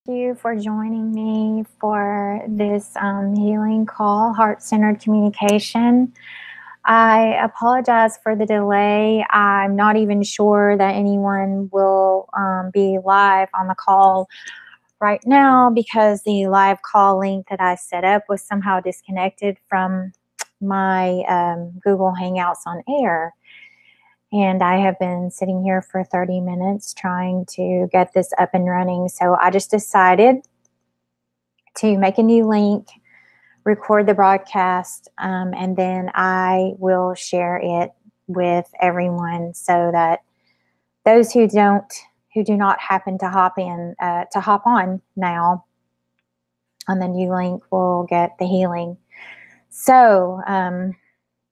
You for joining me for this healing call, heart-centered communication. I apologize for the delay. I'm not even sure that anyone will be live on the call right now because the live call link that I set up was somehow disconnected from my Google Hangouts on Air. And I have been sitting here for 30 minutes trying to get this up and running. So I just decided to make a new link, record the broadcast, and then I will share it with everyone so that those who do not happen to hop on now on the new link will get the healing. So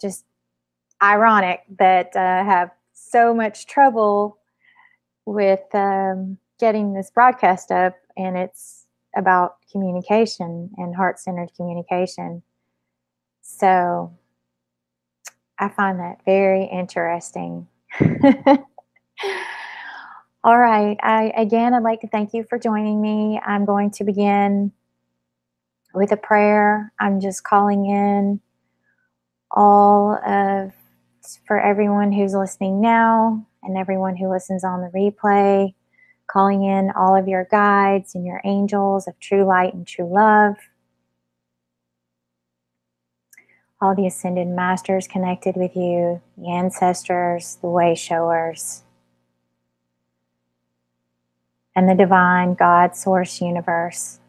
just ironic that I have so much trouble with getting this broadcast up, and it's about communication and heart-centered communication. So I find that very interesting. All right. I'd like to thank you for joining me. I'm going to begin with a prayer. I'm just calling in for everyone who's listening now and everyone who listens on the replay, calling in all of your guides and your angels of true light and true love, all the ascended masters connected with you, the ancestors, the way showers, and the divine God source universe.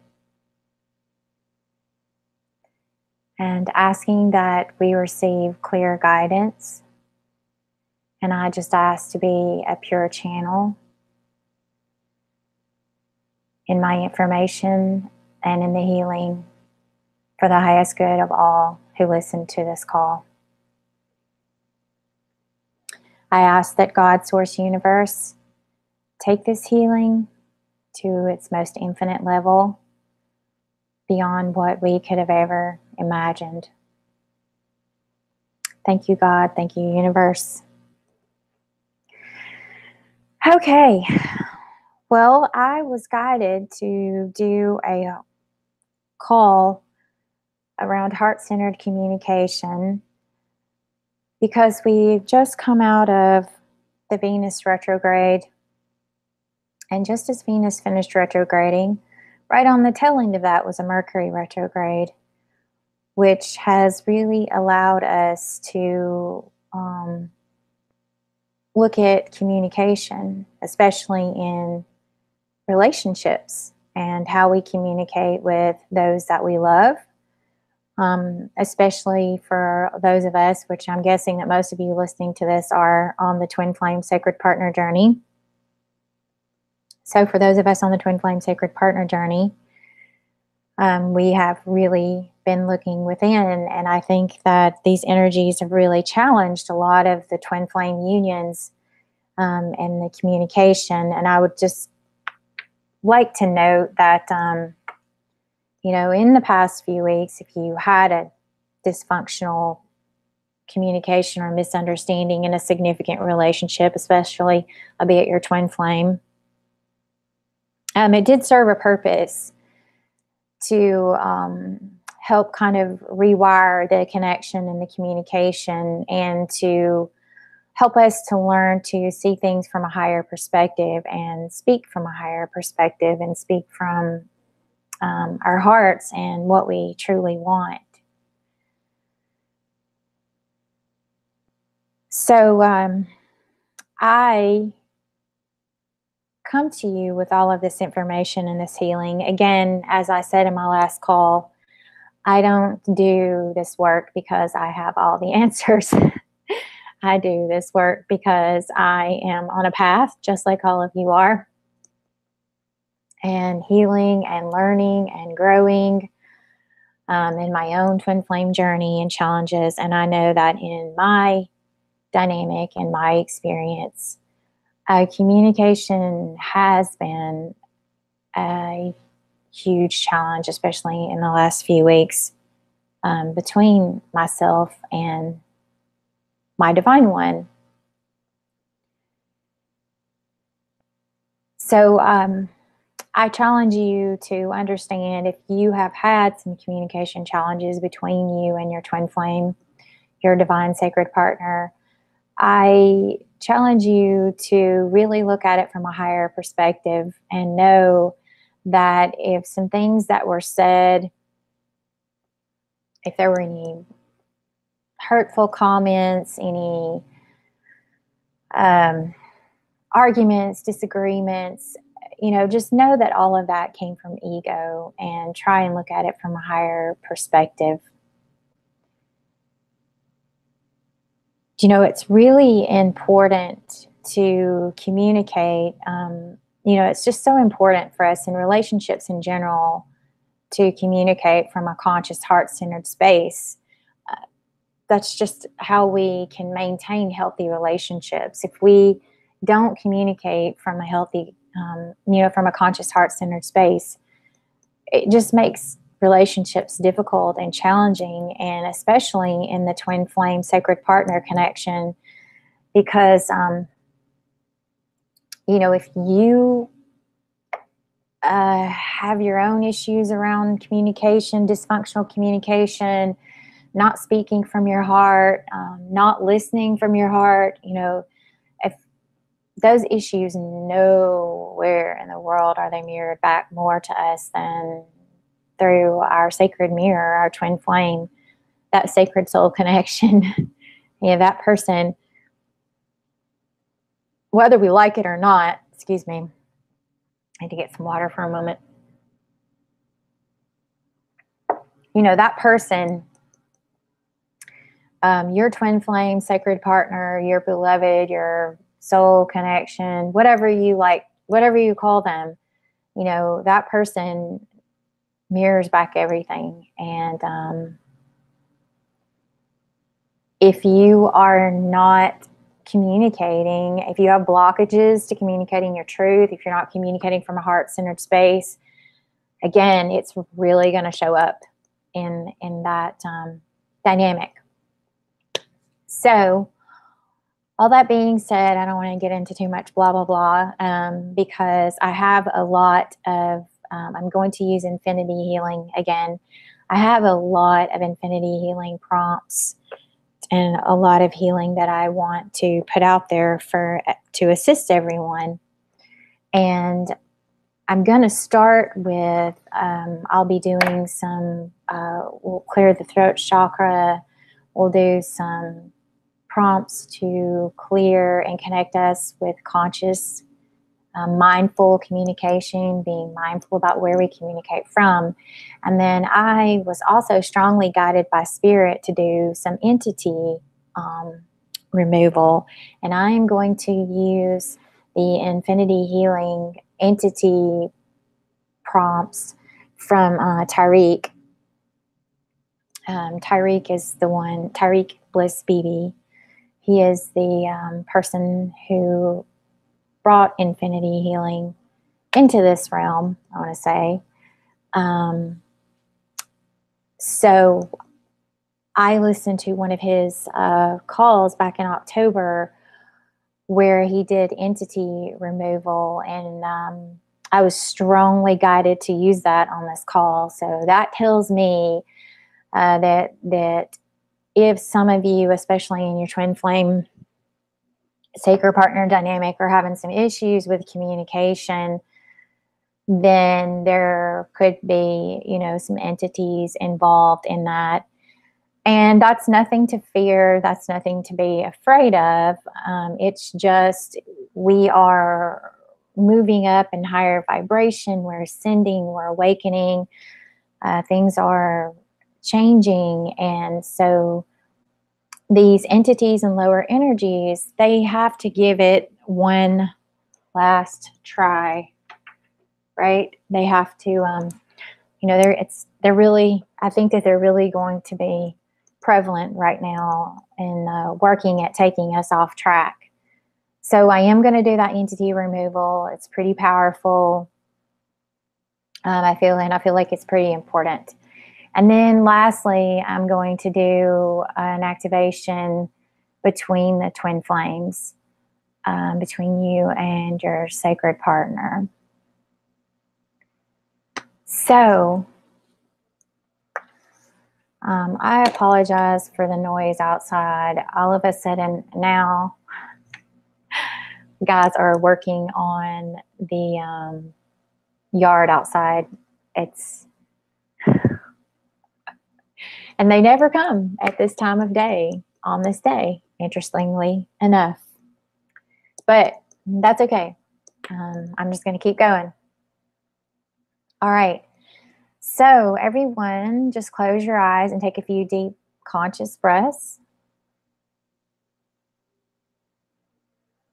And asking that we receive clear guidance. And I just ask to be a pure channel in my information and in the healing for the highest good of all who listen to this call. I ask that God source universe take this healing to its most infinite level, beyond what we could have ever imagined. Thank you, God. Thank you, universe. Okay. Well, I was guided to do a call around heart-centered communication because we've just come out of the Venus retrograde. And just as Venus finished retrograding, right on the tail end of that was a Mercury retrograde, which has really allowed us to look at communication, especially in relationships and how we communicate with those that we love, especially for those of us, which I'm guessing that most of you listening to this are on the Twin Flame Sacred Partner Journey. So for those of us on the Twin Flame Sacred Partner Journey, we have really been looking within, and I think that these energies have really challenged a lot of the twin flame unions and the communication. And I would just like to note that, in the past few weeks, if you had a dysfunctional communication or misunderstanding in a significant relationship, especially albeit your twin flame, it did serve a purpose to help kind of rewire the connection and the communication, and to help us to learn to see things from a higher perspective and speak from a higher perspective and speak from our hearts and what we truly want. So I come to you with all of this information and this healing. Again, as I said in my last call, I don't do this work because I have all the answers. I do this work because I am on a path, just like all of you are, and healing and learning and growing in my own twin flame journey and challenges. And I know that in my dynamic and my experience, communication has been a huge challenge, especially in the last few weeks, between myself and my divine one. So I challenge you to understand if you have had some communication challenges between you and your twin flame, your divine sacred partner. I challenge you to really look at it from a higher perspective and know that if some things that were said, if there were any hurtful comments, any arguments, disagreements, just know that all of that came from ego and try and look at it from a higher perspective. It's really important to communicate. It's just so important for us in relationships in general to communicate from a conscious, heart-centered space. That's just how we can maintain healthy relationships. If we don't communicate from a healthy, from a conscious, heart-centered space, it just makes relationships difficult and challenging, and especially in the twin flame sacred partner connection, because, if you have your own issues around communication, dysfunctional communication, not speaking from your heart, not listening from your heart, if those issues, nowhere in the world are they mirrored back more to us than through our sacred mirror, our twin flame, that sacred soul connection. That person, whether we like it or not, excuse me, I need to get some water for a moment. That person, your twin flame, sacred partner, your beloved, your soul connection, whatever you like, whatever you call them, that person mirrors back everything. And if you are not communicating, if you have blockages to communicating your truth, if you're not communicating from a heart-centered space, again, it's really going to show up in that dynamic. So, all that being said, I don't want to get into too much blah, blah, blah, because I have a lot of, I'm going to use infinity healing again. I have a lot of infinity healing prompts and a lot of healing that I want to put out there to assist everyone. And I'm going to start with, I'll be doing some, we'll clear the throat chakra. We'll do some prompts to clear and connect us with conscious, mindful communication, being mindful about where we communicate from. And then I was also strongly guided by spirit to do some entity removal. And I am going to use the infinity healing entity prompts from Tariq. Tariq is the one, Tariq Bliss Bibi. He is the person who brought infinity healing into this realm, I want to say. So I listened to one of his calls back in October where he did entity removal, and I was strongly guided to use that on this call. So that tells me that if some of you, especially in your twin flame sacred partner dynamic, are having some issues with communication, then there could be, some entities involved in that. And that's nothing to fear. That's nothing to be afraid of. It's just we are moving up in higher vibration. We're ascending. We're awakening. Things are changing. And so these entities and lower energies, they have to give it one last try, right? They have to, they're really, I think that they're really going to be prevalent right now in working at taking us off track. So I am going to do that entity removal. It's pretty powerful. I feel like it's pretty important. And then lastly, I'm going to do an activation between the twin flames, between you and your sacred partner. So, I apologize for the noise outside. All of a sudden now, guys are working on the yard outside. And they never come at this time of day, on this day, interestingly enough. But that's okay. I'm just going to keep going. All right. So everyone, just close your eyes and take a few deep conscious breaths.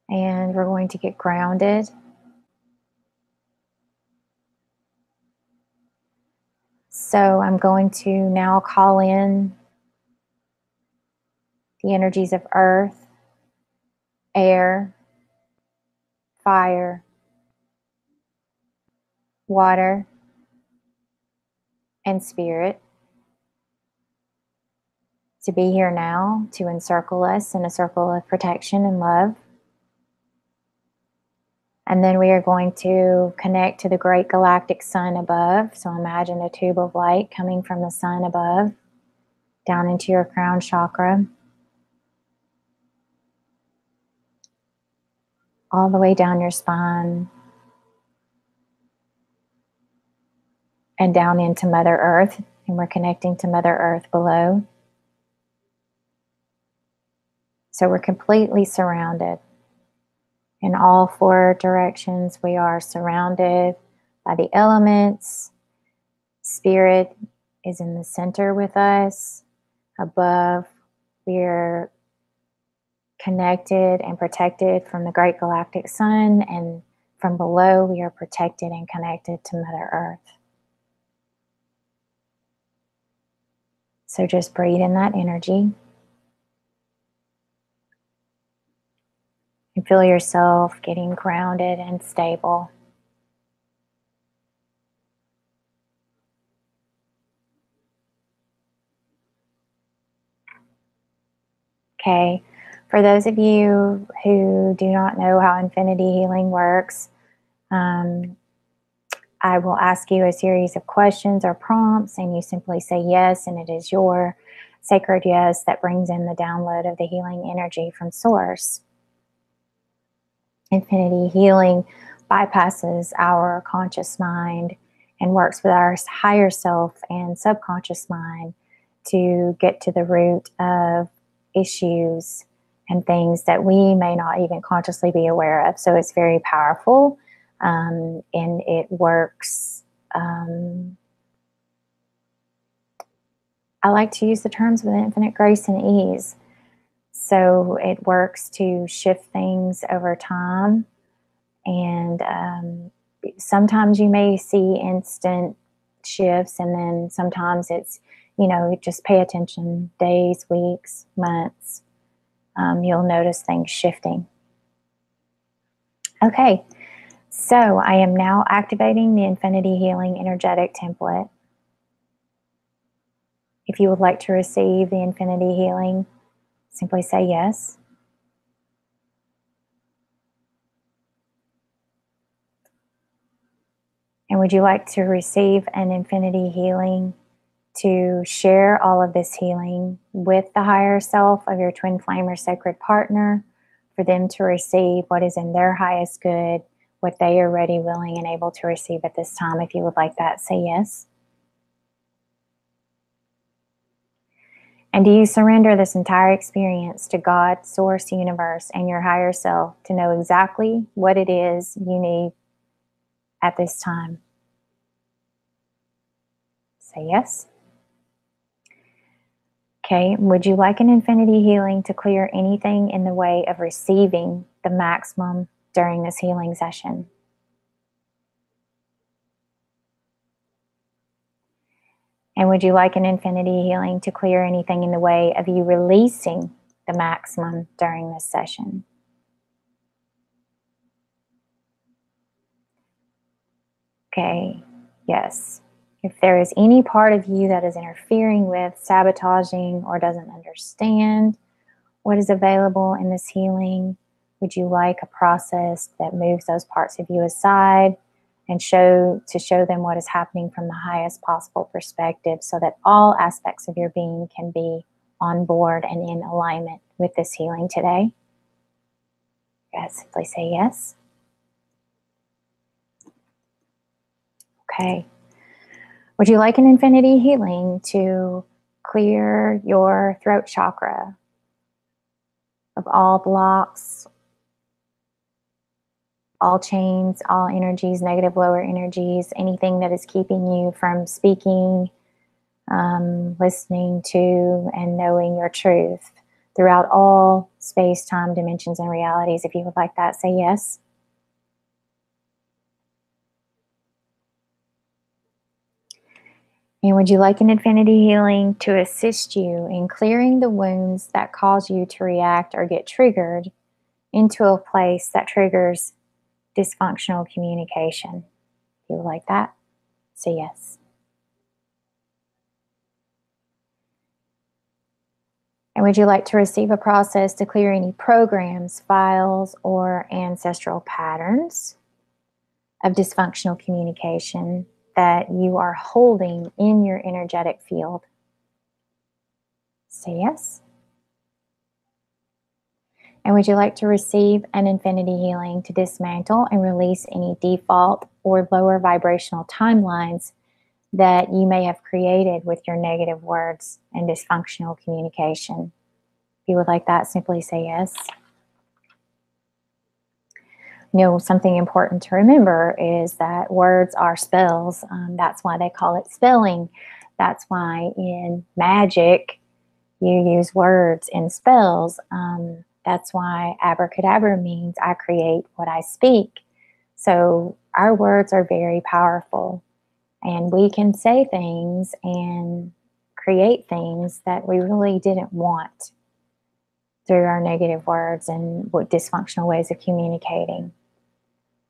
And we're going to get grounded. So I'm going to now call in the energies of earth, air, fire, water, and spirit to be here now to encircle us in a circle of protection and love. And then we are going to connect to the great galactic sun above. So imagine a tube of light coming from the sun above down into your crown chakra, all the way down your spine and down into Mother Earth. And we're connecting to Mother Earth below. So we're completely surrounded. In all four directions, we are surrounded by the elements. Spirit is in the center with us. Above, we're connected and protected from the great galactic sun. And from below, we are protected and connected to Mother Earth. So just breathe in that energy. And feel yourself getting grounded and stable. Okay, for those of you who do not know how infinity healing works, I will ask you a series of questions or prompts, and you simply say yes, and it is your sacred yes that brings in the download of the healing energy from Source. Infinity healing bypasses our conscious mind and works with our higher self and subconscious mind to get to the root of issues and things that we may not even consciously be aware of. So it's very powerful, and it works. I like to use the terms with infinite grace and ease. So it works to shift things over time. And sometimes you may see instant shifts, and then sometimes it's, just pay attention, days, weeks, months. You'll notice things shifting. Okay, so I am now activating the Infinity Healing Energetic Template. If you would like to receive the Infinity Healing, simply say yes. And would you like to receive an Infinity Healing to share all of this healing with the higher self of your twin flame or sacred partner, for them to receive what is in their highest good, what they are ready, willing, and able to receive at this time? If you would like that, say yes. And do you surrender this entire experience to God, Source, Universe, and your higher self to know exactly what it is you need at this time? Say yes. Okay, would you like an infinity healing to clear anything in the way of receiving the maximum during this healing session? And would you like an infinity healing to clear anything in the way of you releasing the maximum during this session? Okay, yes. If there is any part of you that is interfering with, sabotaging, or doesn't understand what is available in this healing, would you like a process that moves those parts of you aside and to show them what is happening from the highest possible perspective, so that all aspects of your being can be on board and in alignment with this healing today? Yes, simply say yes. Okay. Would you like an infinity healing to clear your throat chakra of all blocks, all chains, all energies, negative lower energies, anything that is keeping you from speaking, listening to, and knowing your truth throughout all space, time, dimensions, and realities? If you would like that, say yes. And would you like an infinity healing to assist you in clearing the wounds that cause you to react or get triggered into a place that triggers dysfunctional communication? If you would like that, say yes. And would you like to receive a process to clear any programs, files, or ancestral patterns of dysfunctional communication that you are holding in your energetic field? Say yes. And would you like to receive an infinity healing to dismantle and release any default or lower vibrational timelines that you may have created with your negative words and dysfunctional communication? If you would like that, simply say yes. You know, something important to remember is that words are spells. That's why they call it spelling. That's why in magic you use words in spells. That's why abracadabra means I create what I speak. So our words are very powerful, and we can say things and create things that we really didn't want through our negative words and dysfunctional ways of communicating.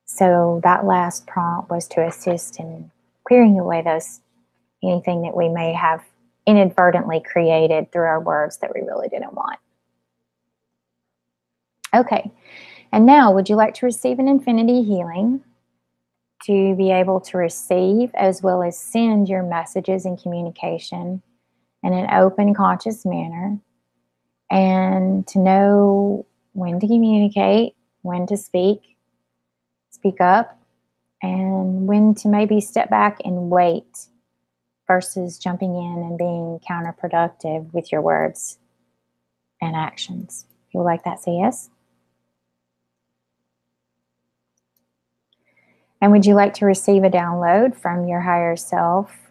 So that last prompt was to assist in clearing away anything that we may have inadvertently created through our words that we really didn't want. Okay, and now would you like to receive an infinity healing to be able to receive as well as send your messages and communication in an open, conscious manner, and to know when to communicate, when to speak up, and when to maybe step back and wait versus jumping in and being counterproductive with your words and actions? If you would like that, say yes. And would you like to receive a download from your higher self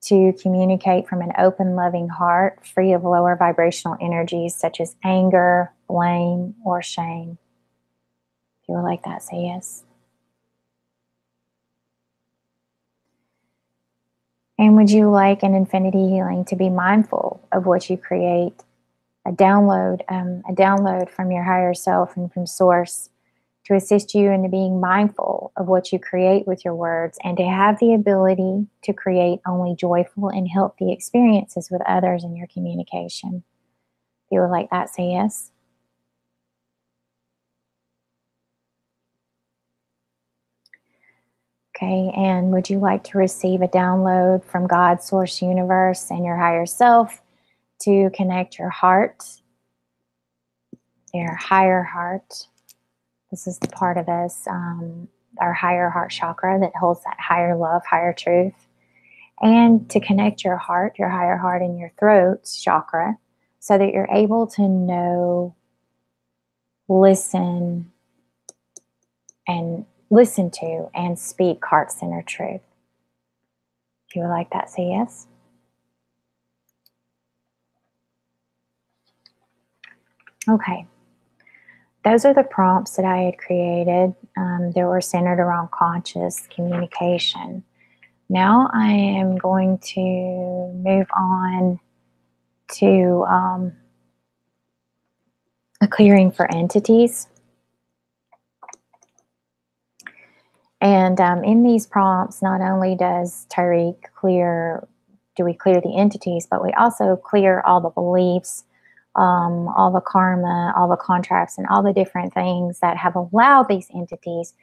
to communicate from an open, loving heart, free of lower vibrational energies such as anger, blame, or shame? If you would like that, say yes. And would you like an infinity healing to be mindful of what you create? A download from your higher self and from Source to assist you in being mindful of what you create with your words, and to have the ability to create only joyful and healthy experiences with others in your communication. If you would like that, say yes. Okay, and would you like to receive a download from God, Source, Universe, and your higher self to connect your heart, your higher heart? This is the part of us, our higher heart chakra that holds that higher love, higher truth. And to connect your heart, your higher heart, and your throat chakra so that you're able to know, listen to, and speak heart-centered truth. If you would like that, say yes. Okay. Those are the prompts that I had created that were centered around conscious communication. Now I am going to move on to a clearing for entities. And in these prompts, not only does Tariq do we clear the entities, but we also clear all the beliefs, all the karma, all the contracts, and all the different things that have allowed these entities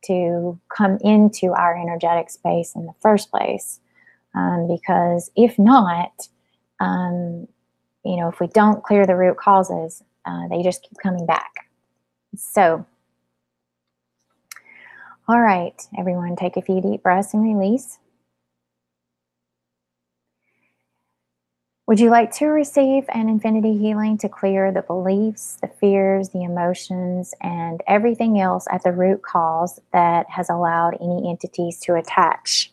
to come into our energetic space in the first place. Because if not, if we don't clear the root causes, they just keep coming back. So, all right, everyone, take a few deep breaths and release. Would you like to receive an infinity healing to clear the beliefs, the fears, the emotions, and everything else at the root cause that has allowed any entities to attach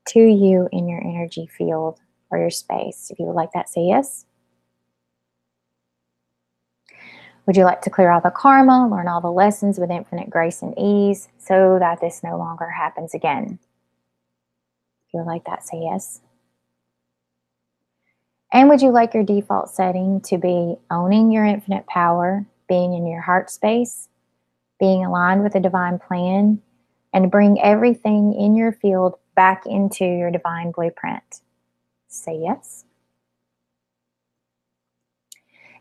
to you in your energy field or your space? If you would like that, say yes. Would you like to clear all the karma, learn all the lessons with infinite grace and ease so that this no longer happens again? If you would like that, say yes. And would you like your default setting to be owning your infinite power, being in your heart space, being aligned with the divine plan, and bring everything in your field back into your divine blueprint? Say yes.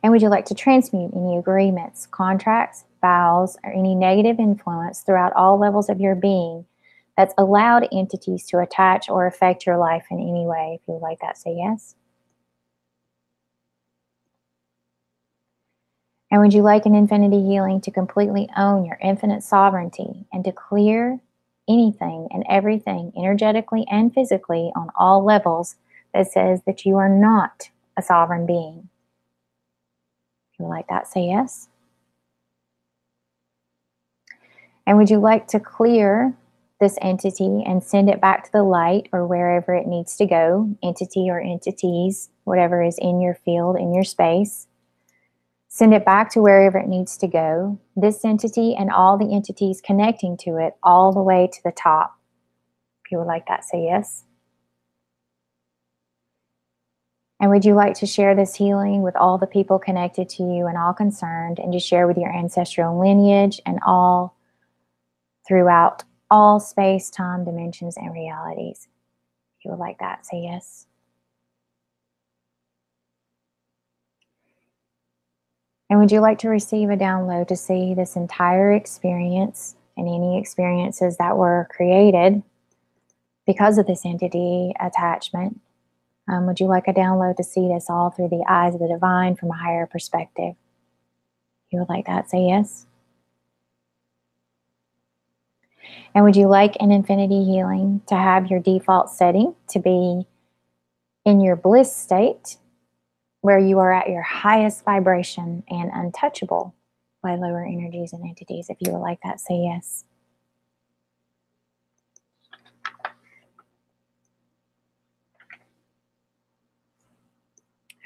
And would you like to transmute any agreements, contracts, vows, or any negative influence throughout all levels of your being that's allowed entities to attach or affect your life in any way? If you would like that, say yes. And would you like an infinity healing to completely own your infinite sovereignty and to clear anything and everything energetically and physically on all levels that says that you are not a sovereign being? If you would like that, say yes. And would you like to clear this entity and send it back to the light or wherever it needs to go, entity or entities, whatever is in your field, in your space? Send it back to wherever it needs to go, this entity and all the entities connecting to it, all the way to the top. If you would like that, say yes. And would you like to share this healing with all the people connected to you and all concerned, and to share with your ancestral lineage and all throughout all space, time, dimensions, and realities? If you would like that, say yes. And would you like to receive a download to see this entire experience and any experiences that were created because of this entity attachment? Would you like a download to see this all through the eyes of the divine from a higher perspective? If you would like that, say yes. And would you like an infinity healing to have your default setting to be in your bliss state, where you are at your highest vibration and untouchable by lower energies and entities? If you would like that, say yes.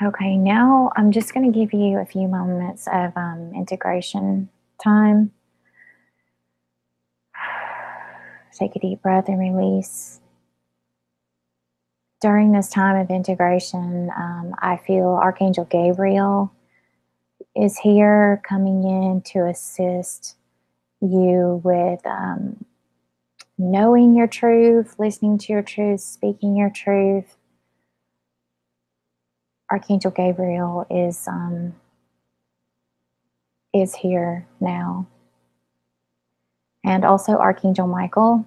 Okay, now I'm just going to give you a few moments of integration time. Take a deep breath and release. During this time of integration, I feel Archangel Gabriel is here, coming in to assist you with knowing your truth, listening to your truth, speaking your truth. Archangel Gabriel is here now. And also Archangel Michael,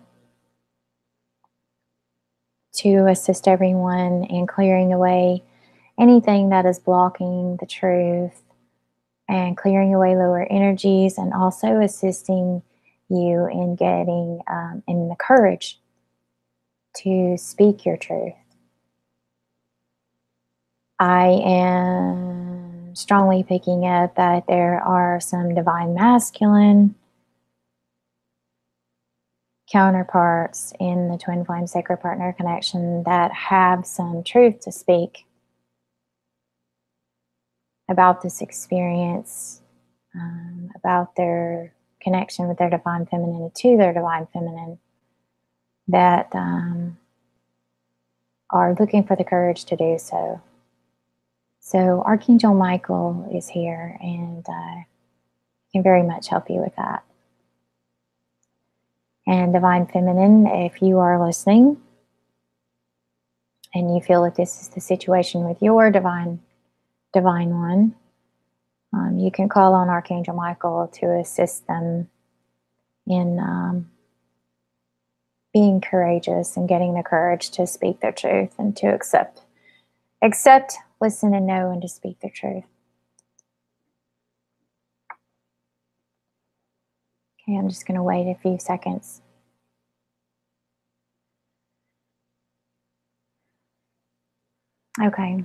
to assist everyone in clearing away anything that is blocking the truth and clearing away lower energies, and also assisting you in getting in the courage to speak your truth. I am strongly picking up that there are some divine masculine counterparts in the Twin Flame Sacred Partner connection that have some truth to speak about this experience, about their connection with their divine feminine and to their divine feminine, that are looking for the courage to do so. So Archangel Michael is here and can very much help you with that. And divine feminine, if you are listening and you feel that this is the situation with your divine one, you can call on Archangel Michael to assist them in being courageous and getting the courage to speak their truth and to accept, listen, and know, and to speak the truth. Okay, I'm just going to wait a few seconds. Okay.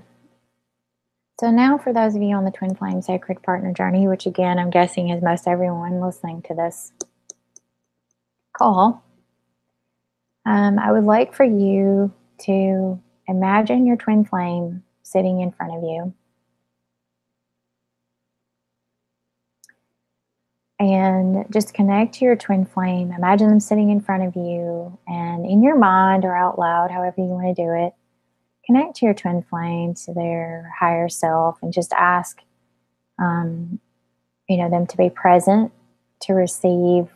So now for those of you on the Twin Flame Sacred Partner Journey, which again, I'm guessing is most everyone listening to this call, I would like for you to imagine your twin flame sitting in front of you. And just connect to your twin flame. Imagine them sitting in front of you, and in your mind or out loud, however you want to do it, connect to your twin flame, to their higher self, and just ask them to be present to receive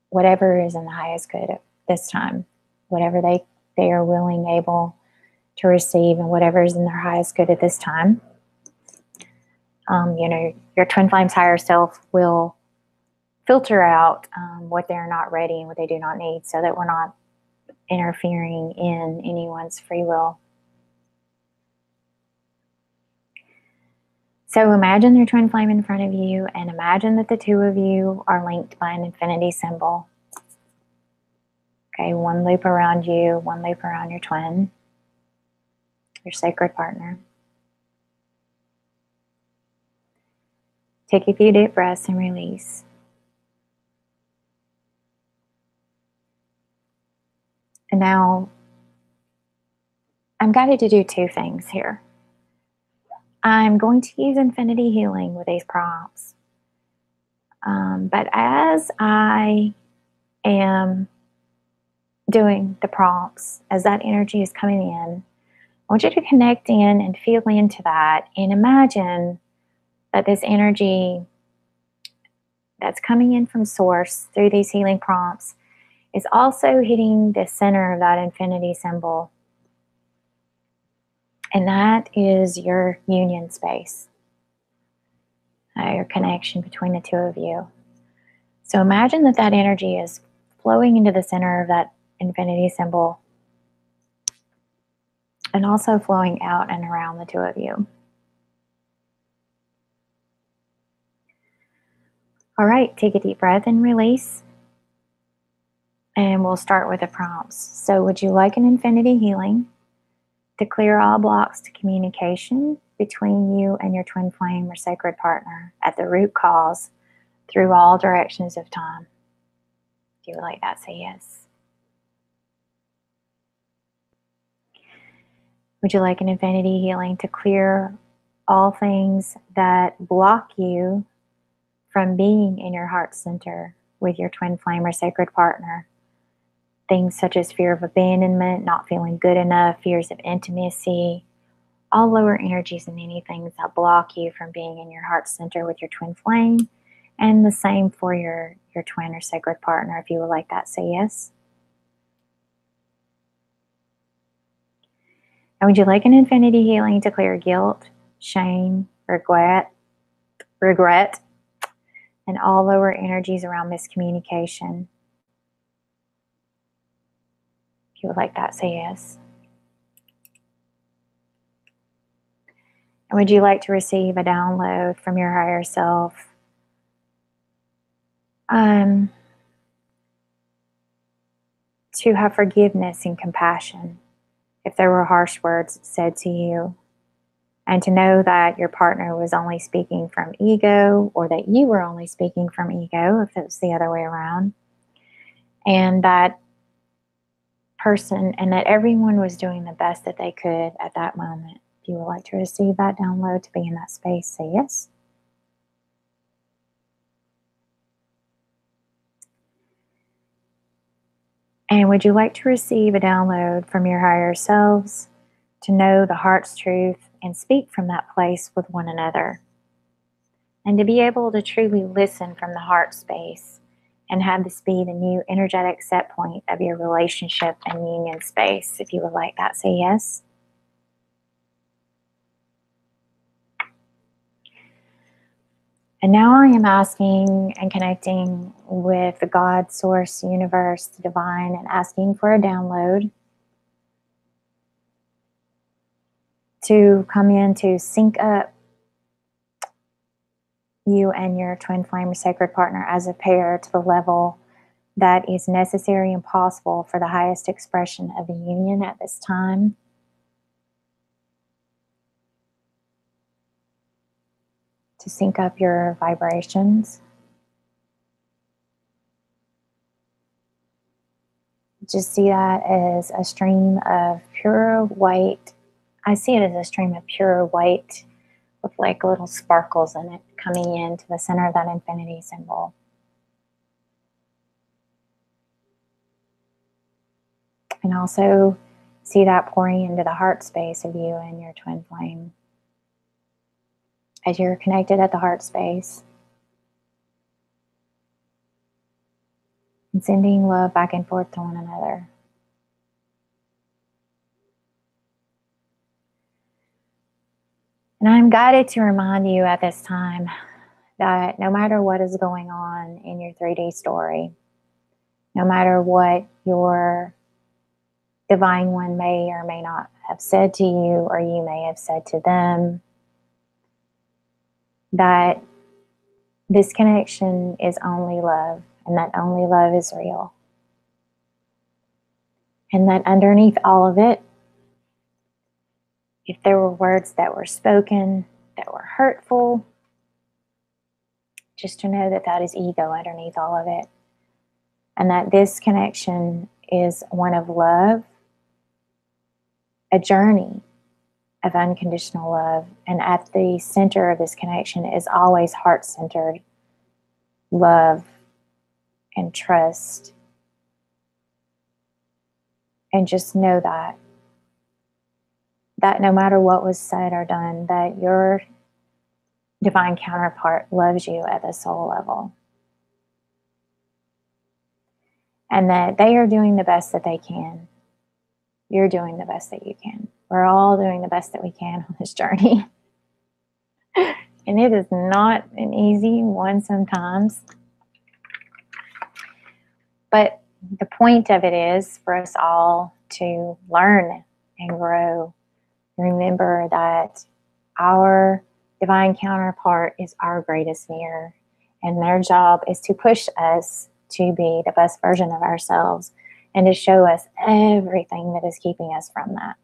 whatever is in the highest good at this time, whatever they are willing, able to receive, and whatever is in their highest good at this time. Your twin flame's higher self will filter out what they're not ready and what they do not need, so that we're not interfering in anyone's free will. So imagine your twin flame in front of you, and imagine that the two of you are linked by an infinity symbol. Okay, one loop around you, one loop around your twin, your sacred partner. Take a few deep breaths and release. And now, I'm guided to do two things here. I'm going to use infinity healing with these prompts. But as I am doing the prompts, as that energy is coming in, I want you to connect in and feel into that, and imagine that this energy that's coming in from Source through these healing prompts is also hitting the center of that infinity symbol. And that is your union space, your connection between the two of you. So imagine that that energy is flowing into the center of that infinity symbol, and also flowing out and around the two of you. All right, take a deep breath and release. And we'll start with the prompts. So would you like an infinity healing to clear all blocks to communication between you and your twin flame or sacred partner at the root cause through all directions of time? If you would like that, say yes. Would you like an infinity healing to clear all things that block you from being in your heart center with your twin flame or sacred partner? Things such as fear of abandonment, not feeling good enough, fears of intimacy, all lower energies and anything that block you from being in your heart center with your twin flame. And the same for your twin or sacred partner. If you would like that, say yes. And would you like an infinity healing to clear guilt, shame, regret, and all lower energies around miscommunication? If you would like that, say yes. And would you like to receive a download from your higher self? To have forgiveness and compassion if there were harsh words said to you, and to know that your partner was only speaking from ego, or that you were only speaking from ego if it was the other way around, and that person, and that everyone was doing the best that they could at that moment. If you would like to receive that download, to be in that space, say yes. And would you like to receive a download from your higher selves to know the heart's truth and speak from that place with one another? And to be able to truly listen from the heart space and have this be the new energetic set point of your relationship and union space. If you would like that, say yes. And now I am asking and connecting with the God, Source, Universe, the Divine, and asking for a download to come in to sync up you and your twin flame or sacred partner as a pair to the level that is necessary and possible for the highest expression of the union at this time. To sync up your vibrations. Just see that as a stream of pure white. I see it as a stream of pure white with like little sparkles in it coming into the center of that infinity symbol. And also see that pouring into the heart space of you and your twin flame. As you're connected at the heart space. And sending love back and forth to one another. And I'm guided to remind you at this time that no matter what is going on in your 3D story, no matter what your Divine One may or may not have said to you, or you may have said to them, that this connection is only love, and that only love is real. And that underneath all of it, if there were words that were spoken that were hurtful, just to know that that is ego underneath all of it. And that this connection is one of love, a journey of unconditional love. And at the center of this connection is always heart-centered love and trust. And just know that no matter what was said or done, that your divine counterpart loves you at the soul level. And that they are doing the best that they can. You're doing the best that you can. We're all doing the best that we can on this journey. And it is not an easy one sometimes. But the point of it is for us all to learn and grow. Remember that our divine counterpart is our greatest mirror. And their job is to push us to be the best version of ourselves and to show us everything that is keeping us from that.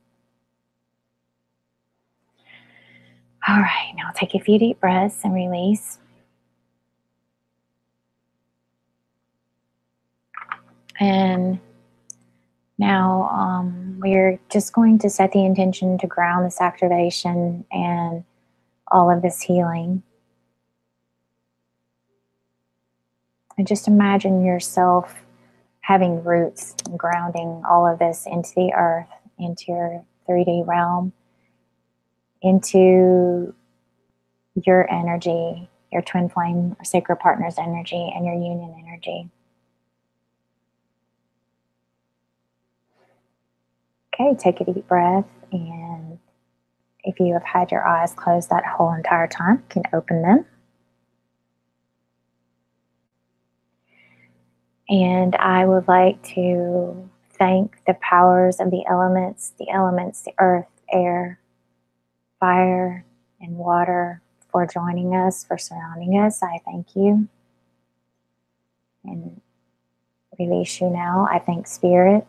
All right, now take a few deep breaths and release. And now we're just going to set the intention to ground this activation and all of this healing. And just imagine yourself having roots and grounding all of this into the earth, into your 3D realm, into your energy, your twin flame or sacred partner's energy, and your union energy. Okay, take a deep breath, and if you have had your eyes closed that whole entire time, you can open them. And I would like to thank the powers of the elements, the earth, air, fire, and water for joining us, for surrounding us. I thank you. And release you now. I thank Spirit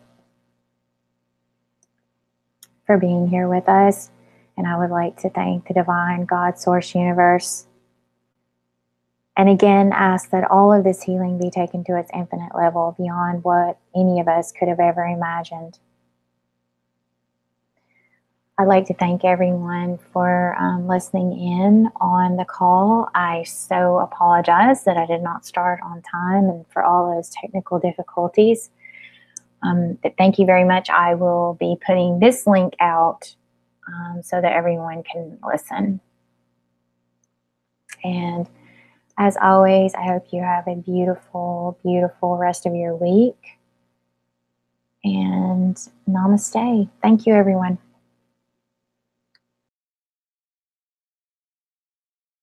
for being here with us. And I would like to thank the Divine God, Source, Universe. And again, ask that all of this healing be taken to its infinite level beyond what any of us could have ever imagined. I'd like to thank everyone for listening in on the call. I so apologize that I did not start on time and for all those technical difficulties. But thank you very much. I will be putting this link out so that everyone can listen. And as always, I hope you have a beautiful, beautiful rest of your week. And namaste. Thank you, everyone.